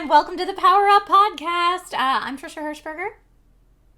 everyone. Welcome to the PowerUp podcast. I'm Trisha Hirschberger.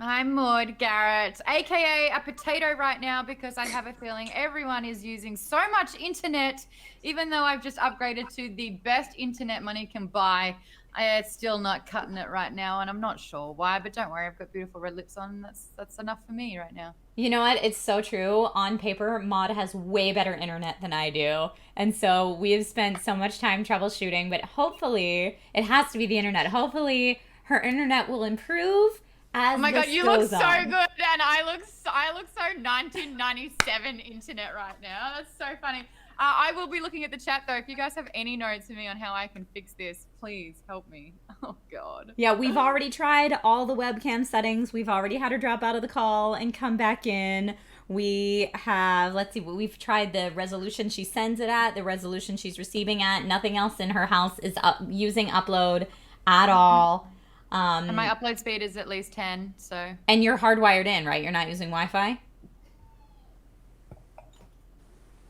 I'm Maude Garrett, aka a potato right now, because I have a feeling everyone is using so much internet, even though I've just upgraded to the best internet money can buy. It's still not cutting it right now, and I'm not sure why, but don't worry, I've got beautiful red lips on. That's enough for me right now. You know what? It's so true. On paper, Maude has way better internet than I do. And so we have spent so much time troubleshooting, but hopefully, it has to be the internet. Hopefully, her internet will improve as Oh my God, you goes look so on. good, and I look so 1997 internet right now. That's so funny. I will be looking at the chat though. If you guys have any notes for me on how I can fix this, please help me. Oh God. Yeah, we've already tried all the webcam settings. We've already had her drop out of the call and come back in. We have, let's see, we've tried the resolution she sends it at, the resolution she's receiving at. Nothing else in her house is using upload at all. And my upload speed is at least 10, so. And you're hardwired in, right? You're not using Wi-Fi?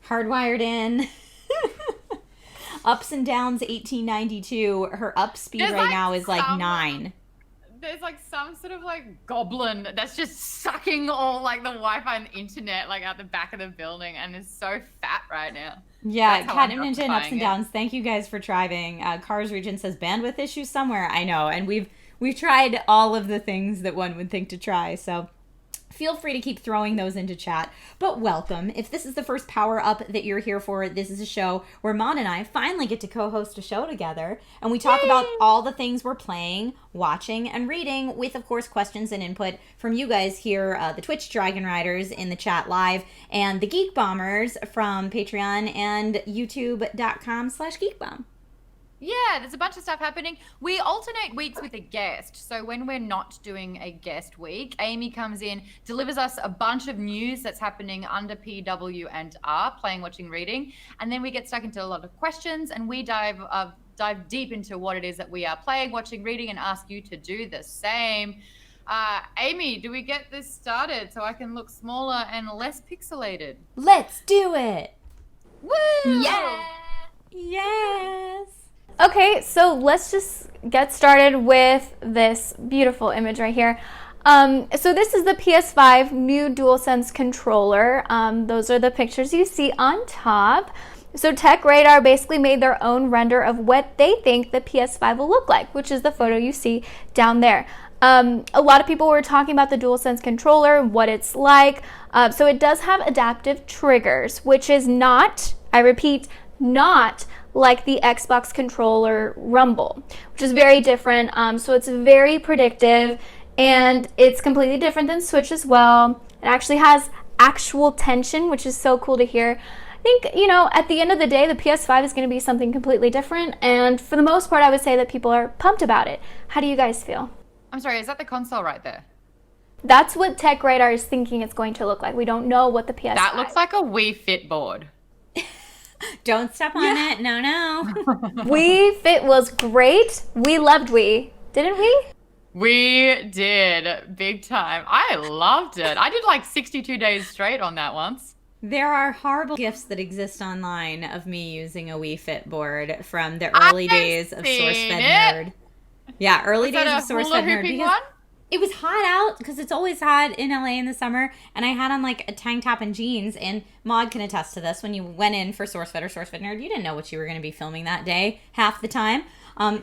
Hardwired in. Ups and downs 1892. Her up speed right now is like 9. There's like some sort of like goblin that's just sucking all like the Wi-Fi and the internet like out the back of the building, and is so fat right now. Yeah, Cat Ninja and Ups and Downs. Thank you guys for driving. Cars Region says bandwidth issues somewhere. I know, and we've tried all of the things that one would think to try. So feel free to keep throwing those into chat. But welcome. If this is the first Power Up that you're here for, this is a show where Maude and I finally get to co-host a show together. And we talk about all the things we're playing, watching, and reading with, of course, questions and input from you guys here, the Twitch Dragon Riders in the chat live, and the Geek Bombers from Patreon and youtube.com/geekbomb. Yeah, there's a bunch of stuff happening. We alternate weeks with a guest. So when we're not doing a guest week, Amy comes in, delivers us a bunch of news that's happening under PWR, playing, watching, reading. And then we get stuck into a lot of questions, and we dive deep into what it is that we are playing, watching, reading, and ask you to do the same. Amy, do we get this started so I can look smaller and less pixelated? Let's do it! Woo! Yeah! Yes! Okay, so let's just get started with this beautiful image right here. So this is the PS5 new DualSense controller. Those are the pictures you see on top. So Tech Radar basically made their own render of what they think the PS5 will look like, which is the photo you see down there. A lot of people were talking about the DualSense controller, what it's like. So it does have adaptive triggers, which is not, I repeat, not like the Xbox controller rumble, which is very different. So it's very predictive, and it's completely different than Switch as well. It actually has actual tension, which is so cool to hear. I think, you know, at the end of the day, the PS5 is going to be something completely different, and for the most part, I would say that people are pumped about it. How do you guys feel? I'm sorry, is that the console right there? That's what Tech Radar is thinking it's going to look like. We don't know what the PS5. That looks like a Wii Fit board. Don't step on it. No. Wii Fit was great. We loved Wii, didn't we? We did, big time. I loved it. I did like 62 days straight on that once. There are horrible gifs that exist online of me using a Wii Fit board from the early days of SourceFed Nerd. Yeah, early days of SourceFed Nerd. Because it was hot out, because it's always hot in LA in the summer, and I had on like a tank top and jeans, and Maude can attest to this. When you went in for SourceFed or SourceFed Nerd, you didn't know what you were going to be filming that day half the time.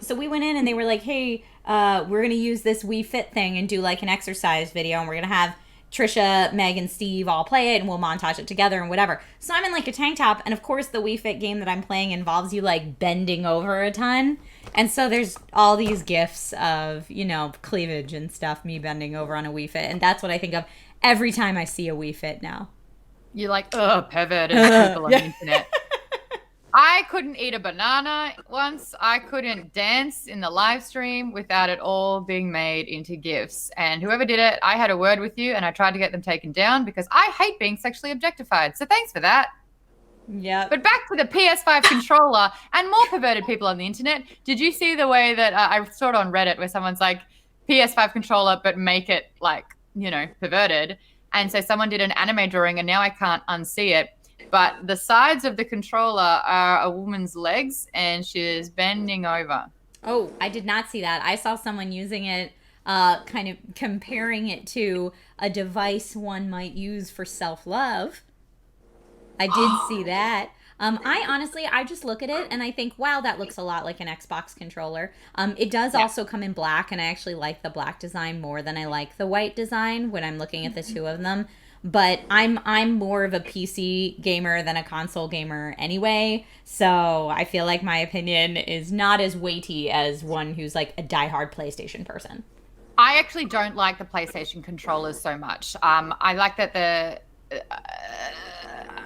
So we went in and they were like, hey, we're going to use this Wii Fit thing and do like an exercise video, and we're going to have Trisha, Meg, and Steve all play it, and we'll montage it together and whatever. So I'm in like a tank top, and of course the Wii Fit game that I'm playing involves you like bending over a ton. And so there's all these gifs of, you know, cleavage and stuff, me bending over on a Wii Fit. And that's what I think of every time I see a Wii Fit now. You're like, perverted people on the internet. I couldn't eat a banana once. I couldn't dance in the live stream without it all being made into GIFs. And whoever did it, I had a word with you, and I tried to get them taken down because I hate being sexually objectified. So thanks for that. Yeah. But back to the PS5 controller and more perverted people on the internet. Did you see the way that I saw it on Reddit where someone's like, PS5 controller, but make it like, you know, perverted. And so someone did an anime drawing, and now I can't unsee it. But the sides of the controller are a woman's legs, and she's bending over. Oh, I did not see that. I saw someone using it, kind of comparing it to a device one might use for self-love. I did see that. I just look at it and I think, wow, that looks a lot like an Xbox controller. It does also come in black, and I actually like the black design more than I like the white design when I'm looking at the two of them. But I'm more of a PC gamer than a console gamer anyway, so I feel like my opinion is not as weighty as one who's like a diehard PlayStation person. I actually don't like the PlayStation controllers so much. I like that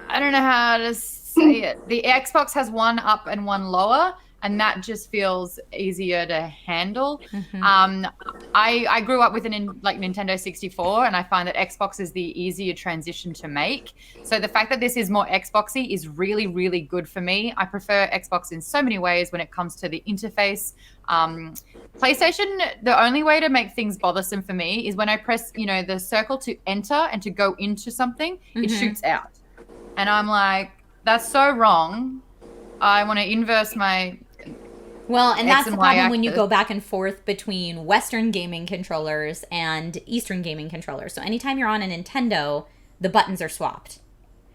I don't know how to say it. The Xbox has one up and one lower, and that just feels easier to handle. Mm-hmm. I grew up with Nintendo 64, and I find that Xbox is the easier transition to make. So the fact that this is more Xboxy is really, really good for me. I prefer Xbox in so many ways when it comes to the interface. PlayStation, the only way to make things bothersome for me is when I press, the circle to enter and to go into something, it shoots out. And I'm like, that's so wrong. I want to inverse my Well, and that's the problem when you go back and forth between Western gaming controllers and Eastern gaming controllers. So anytime you're on a Nintendo, the buttons are swapped.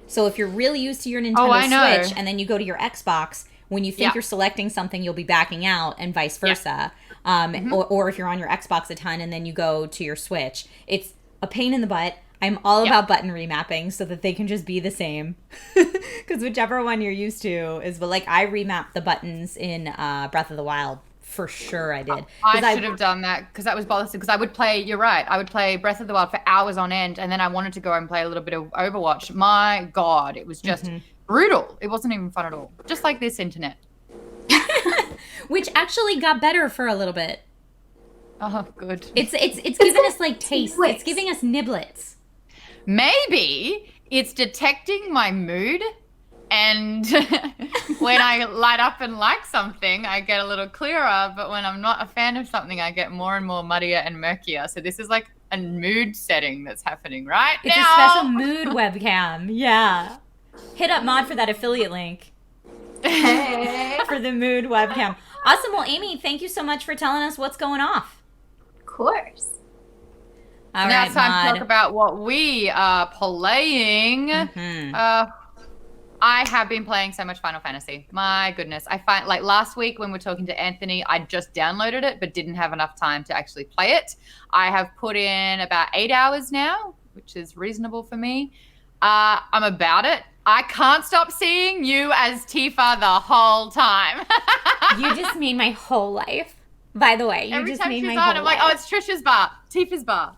So if you're really used to your Nintendo Switch and then you go to your Xbox, when you think you're selecting something, you'll be backing out, and vice versa. Or if you're on your Xbox a ton and then you go to your Switch, it's a pain in the butt. I'm all about button remapping so that they can just be the same. Because whichever one you're used to is, but like I remapped the buttons in Breath of the Wild. For sure I did. I should have done that because that was bothersome. Because I would play, you're right, I would play Breath of the Wild for hours on end, and then I wanted to go and play a little bit of Overwatch. My God, it was just brutal. It wasn't even fun at all. Just like this internet. Which actually got better for a little bit. Oh, good. It's giving us like taste. It's giving us niblets. Maybe it's detecting my mood, and when I light up and like something, I get a little clearer, but when I'm not a fan of something, I get more and more muddier and murkier. So this is like a mood setting that's happening right now. It's a special mood webcam. Yeah. Hit up Maude for that affiliate link. For the mood webcam. Awesome. Well, Amy, thank you so much for telling us what's going off. Of course. All now it's time to talk about what we are playing. I have been playing so much Final Fantasy. My goodness. I find like last week when we were talking to Anthony, I just downloaded it but didn't have enough time to actually play it. I have put in about 8 hours now, which is reasonable for me. I'm about it. I can't stop seeing you as Tifa the whole time. You just made my whole life. By the way, every time she's on, I'm like, oh, it's Trisha's bar, Tifa's bar.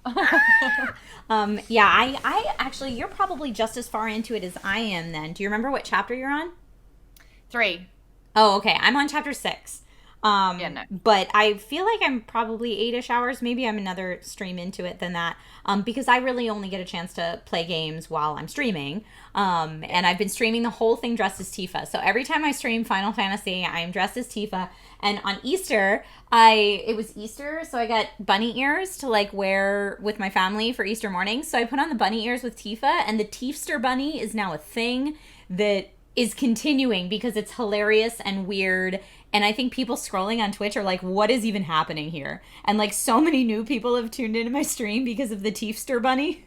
Yeah, I actually, you're probably just as far into it as I am then. Do you remember what chapter you're on? 3. Oh, okay. I'm on chapter 6. No. But I feel like I'm probably 8-ish hours. Maybe I'm another stream into it than that. Because I really only get a chance to play games while I'm streaming. And I've been streaming the whole thing dressed as Tifa. So every time I stream Final Fantasy, I'm dressed as Tifa. And on Easter, it was Easter, so I got bunny ears to like wear with my family for Easter morning. So I put on the bunny ears with Tifa, and the Tiefster bunny is now a thing that is continuing because it's hilarious and weird. And I think people scrolling on Twitch are like, what is even happening here? And like so many new people have tuned into my stream because of the Tiefster bunny.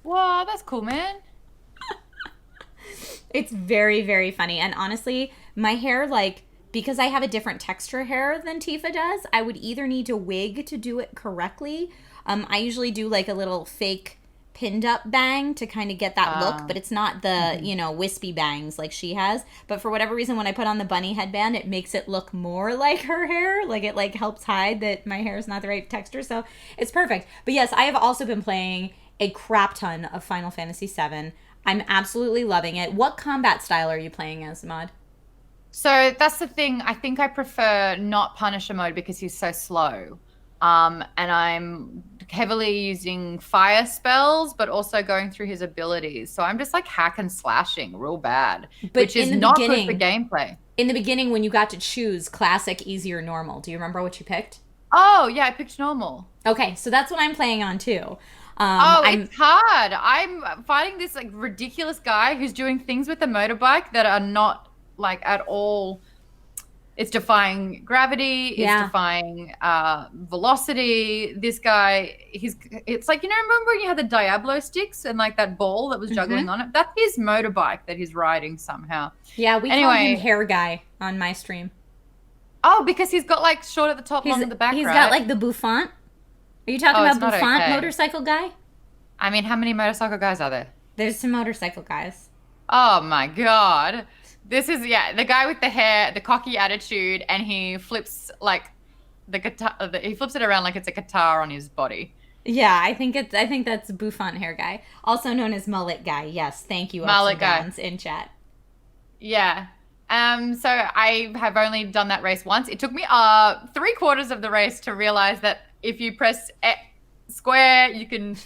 Wow, that's cool, man. It's very, very funny. And honestly, my hair, like, because I have a different texture hair than Tifa does, I would either need to wig to do it correctly. I usually do like a little fake pinned up bang to kind of get that look, but it's not the, wispy bangs like she has. But for whatever reason, when I put on the bunny headband, it makes it look more like her hair. Like it like helps hide that my hair is not the right texture. So it's perfect. But yes, I have also been playing a crap ton of Final Fantasy VII. I'm absolutely loving it. What combat style are you playing as, Maude? So that's the thing. I think I prefer not Punisher mode because he's so slow. And I'm heavily using fire spells, but also going through his abilities. So I'm just like hack and slashing real bad, which is not good for gameplay. In the beginning, when you got to choose classic, easy, or normal, do you remember what you picked? Oh, yeah, I picked normal. Okay, so that's what I'm playing on too. It's hard. I'm fighting this like ridiculous guy who's doing things with the motorbike that are not like at all It's defying gravity. It's defying velocity. This guy, it's like, remember when you had the Diablo sticks and like that ball that was juggling on it? That's his motorbike that he's riding somehow. Yeah, we call him Hair Guy on my stream. Oh, because he's got like short at the top, long at the back, He's right? got like the bouffant. Are you talking about bouffant motorcycle guy? I mean, how many motorcycle guys are there? There's some motorcycle guys. Oh my God. This is, the guy with the hair, the cocky attitude, and he flips like the guitar, he flips it around like it's a guitar on his body. Yeah, I think that's bouffant hair guy, also known as mullet guy. Yes, thank you. Mullet guy in chat. Yeah. So I have only done that race once. It took me 3/4 of the race to realize that if you press square, you can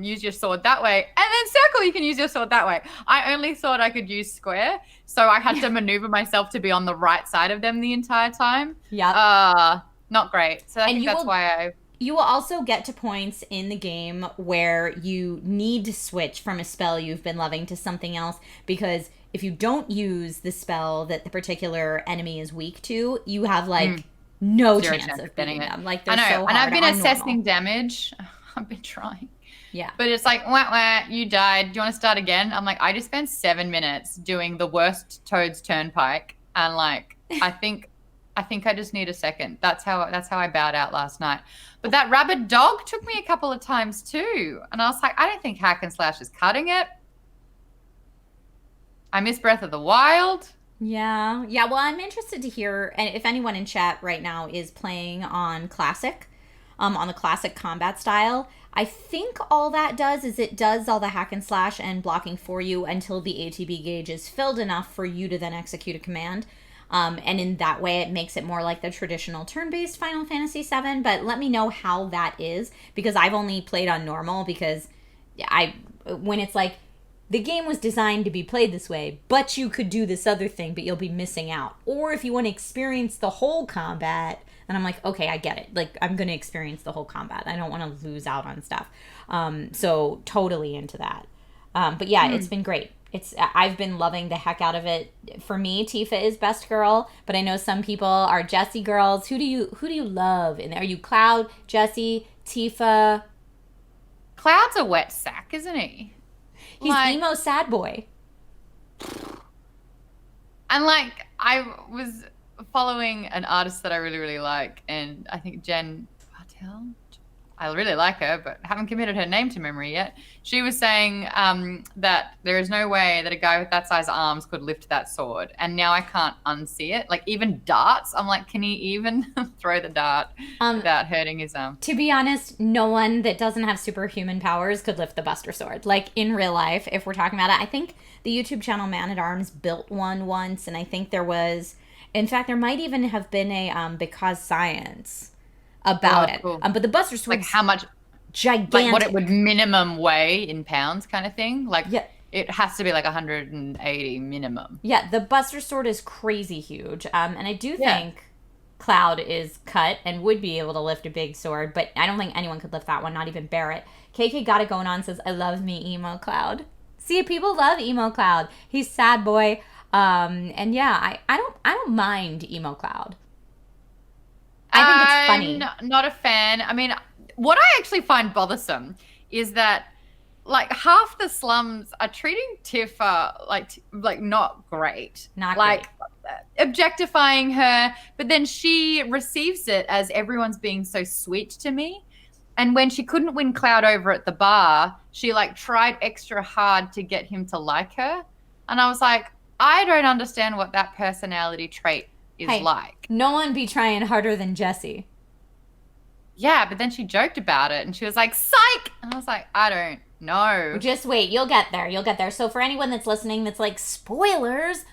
use your sword that way, and then circle, you can use your sword that way. I only thought I could use square, so I had to maneuver myself to be on the right side of them the entire time. Yeah. Not great. So I think that's why you will also get to points in the game where you need to switch from a spell you've been loving to something else, because if you don't use the spell that the particular enemy is weak to, you have like no chance of beating them. Like, they're so hard. And I've been assessing damage. I've been trying. Yeah. But it's like, wah, you died. Do you want to start again? I'm like, I just spent 7 minutes doing the worst Toad's Turnpike, and like, I think I just need a second. That's how I bowed out last night. But that rabid dog took me a couple of times too, and I was like, I don't think hack and slash is cutting it. I miss Breath of the Wild. Yeah. Well, I'm interested to hear, and if anyone in chat right now is playing on classic, on the classic combat style, I think all that does is it does all the hack and slash and blocking for you until the ATB gauge is filled enough for you to then execute a command. And in that way, it makes it more like the traditional turn-based Final Fantasy VII. But let me know how that is, because I've only played on normal, because when it's like, the game was designed to be played this way, but you could do this other thing, but you'll be missing out. Or if you want to experience the whole combat, then I'm like, okay, I get it. Like, I'm going to experience the whole combat. I don't want to lose out on stuff. So totally into that. But yeah, it's been great. I've been loving the heck out of it. For me, Tifa is best girl, but I know some people are Jessie girls. Who do you love? And are you Cloud, Jessie, Tifa? Cloud's a wet sack, isn't he? He's emo sad boy. And like, I was following an artist that I really, really like, and I think Jen Patel. I really like her, but haven't committed her name to memory yet. She was saying that there is no way that a guy with that size arms could lift that sword. And now I can't unsee it. Like, even darts, I'm like, can he even throw the dart without hurting his arm? To be honest, no one that doesn't have superhuman powers could lift the Buster Sword. Like, in real life, if we're talking about it, I think the YouTube channel Man at Arms built one once, and I think there was, in fact, there might even have been a Because Science about it. Cool. But the Buster Sword, like, how much? Gigantic. Like what it would minimum weigh in pounds, kind of thing. Like, it has to be like 180 minimum. Yeah, the Buster Sword is crazy huge. And I do think Cloud is cut and would be able to lift a big sword, but I don't think anyone could lift that one, not even Barrett. KK got it going on, says, I love me emo Cloud. See, people love emo Cloud. He's sad boy. And yeah, I don't mind emo Cloud. I think it's funny. I'm not a fan. I mean, what I actually find bothersome is that, like, half the slums are treating Tifa like not great. Not like great. Objectifying her, but then she receives it as everyone's being so sweet to me. And when she couldn't win Cloud over at the bar, she like tried extra hard to get him to like her. And I was like, I don't understand what that personality trait is like. No one be trying harder than Jessie. Yeah, but then she joked about it and she was like, psych! And I was like, I don't know. Just wait, you'll get there. So for anyone that's listening that's like, spoilers,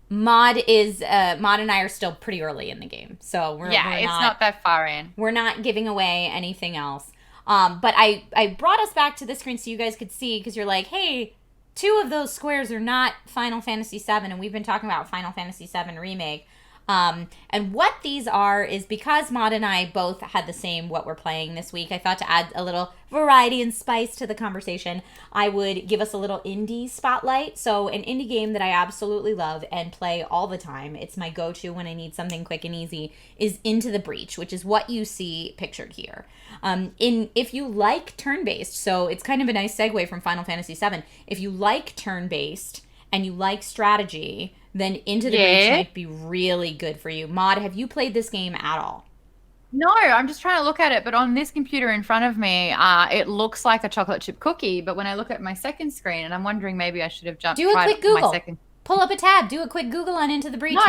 Maude and I are still pretty early in the game. So we're not that far in. We're not giving away anything else. But I brought us back to this screen so you guys could see, because you're like, hey, 2 of those squares are not Final Fantasy VII, and we've been talking about Final Fantasy VII Remake. And what these are is because Maude and I both had the same what we're playing this week, I thought to add a little variety and spice to the conversation, I would give us a little indie spotlight. So an indie game that I absolutely love and play all the time, it's my go-to when I need something quick and easy, is Into the Breach, which is what you see pictured here. If you like turn-based, so it's kind of a nice segue from Final Fantasy VII, if you like turn-based and you like strategy, then Into the Breach might be really good for you. Maude, have you played this game at all? No, I'm just trying to look at it, but on this computer in front of me, it looks like a chocolate chip cookie. But when I look at my second screen, and I'm wondering maybe I should have jumped. Do a quick Google. Pull up a tab. Do a quick Google on Into the Breach. No,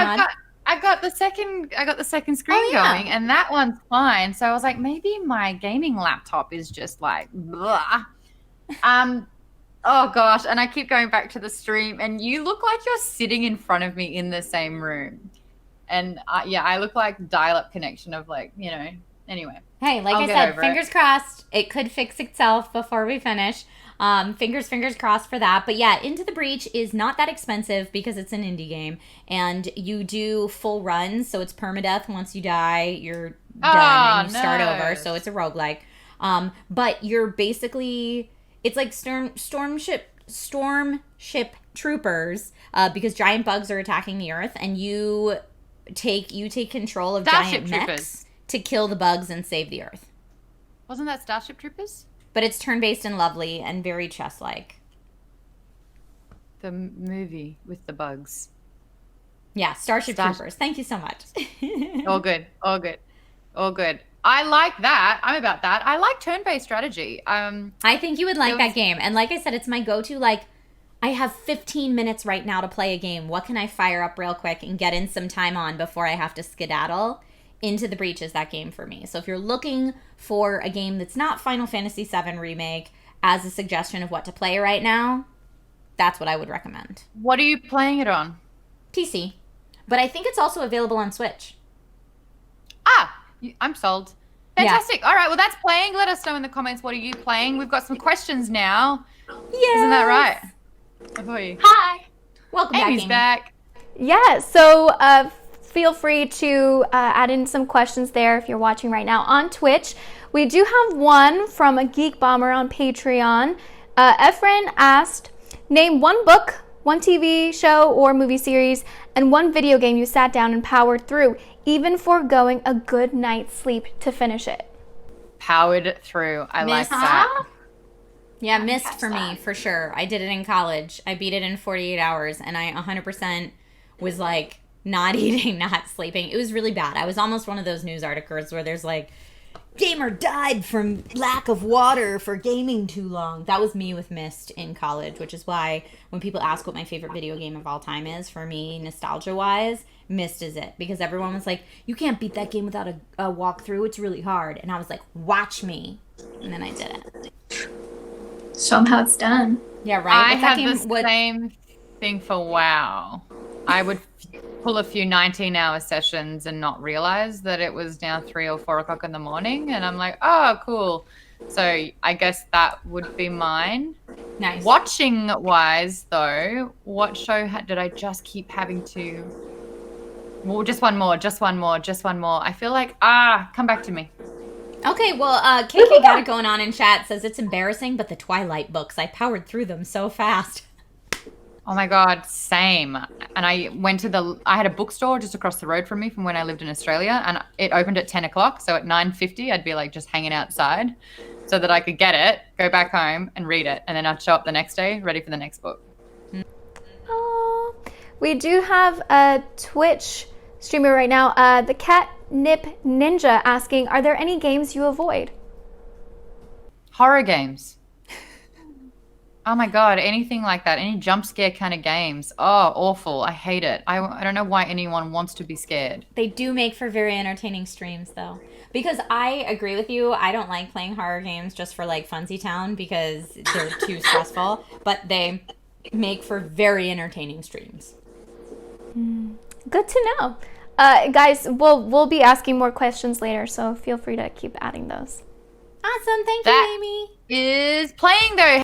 I got the second screen going, and that one's fine. So I was like, maybe my gaming laptop is just like, blah. Oh gosh, and I keep going back to the stream, and you look like you're sitting in front of me in the same room. And I look like dial-up connection of anyway. Hey, like I said, fingers crossed. It could fix itself before we finish. Fingers crossed for that. But yeah, Into the Breach is not that expensive because it's an indie game. And you do full runs, so it's permadeath. Once you die, you're done and you start over. So it's a roguelike. But you're basically... It's like storm ship troopers because giant bugs are attacking the Earth, and you take control of giant mechs to kill the bugs and save the Earth. Wasn't that Starship Troopers? But it's turn-based and lovely and very chess-like. The movie with the bugs. Yeah, Starship Troopers. Thank you so much. All good. I like that. I'm about that. I like turn-based strategy. I think you would like that game. And like I said, it's my go-to. Like, I have 15 minutes right now to play a game. What can I fire up real quick and get in some time on before I have to skedaddle? Into the Breach is that game for me. So if you're looking for a game that's not Final Fantasy VII Remake as a suggestion of what to play right now, that's what I would recommend. What are you playing it on? PC. But I think it's also available on Switch. I'm sold. Fantastic. Yeah. All right, well, that's playing. Let us know in the comments, what are you playing? We've got some questions now. Yes. Isn't that right? I thought you. Hi. Welcome Amy's back. Yeah, so feel free to add in some questions there if you're watching right now on Twitch. We do have one from a Geek Bomber on Patreon. Efren asked, name one book, one TV show or movie series, and one video game you sat down and powered through, even foregoing a good night's sleep to finish it. Powered through. I like that. Yeah, Myst for me, for sure. I did it in college. I beat it in 48 hours, and I 100% was like not eating, not sleeping. It was really bad. I was almost one of those news articles where there's like, gamer died from lack of water for gaming too long. That was me with Myst in college, which is why when people ask what my favorite video game of all time is, for me, nostalgia-wise, Myst is it. Because everyone was like, you can't beat that game without a walkthrough. It's really hard. And I was like, watch me. And then I did it. Show them how it's done. Yeah, right? I had the same thing for WoW. I would pull a few 19-hour sessions and not realize that it was now 3 or 4 o'clock in the morning. And I'm like, oh, cool. So I guess that would be mine. Nice. Watching-wise, though, what show did I just keep having to... Well, just one more. I feel like, come back to me. Okay, well, KK got it going on in chat, says it's embarrassing, but the Twilight books, I powered through them so fast. Oh my God, same. And I had a bookstore just across the road from me from when I lived in Australia, and it opened at 10 o'clock. So at 9:50, I'd be like just hanging outside so that I could get it, go back home and read it. And then I'd show up the next day, ready for the next book. Oh, we do have a Twitch streamer right now, the Catniss Ninja, asking, are there any games you avoid? Horror games. Oh my God, anything like that. Any jump scare kind of games. Oh, awful. I hate it. I don't know why anyone wants to be scared. They do make for very entertaining streams, though. Because I agree with you. I don't like playing horror games just for, like, Funsy Town because they're too stressful. But they make for very entertaining streams. Good to know. Guys, we'll be asking more questions later, so feel free to keep adding those. Awesome. Thank you, Amy. Is playing, though.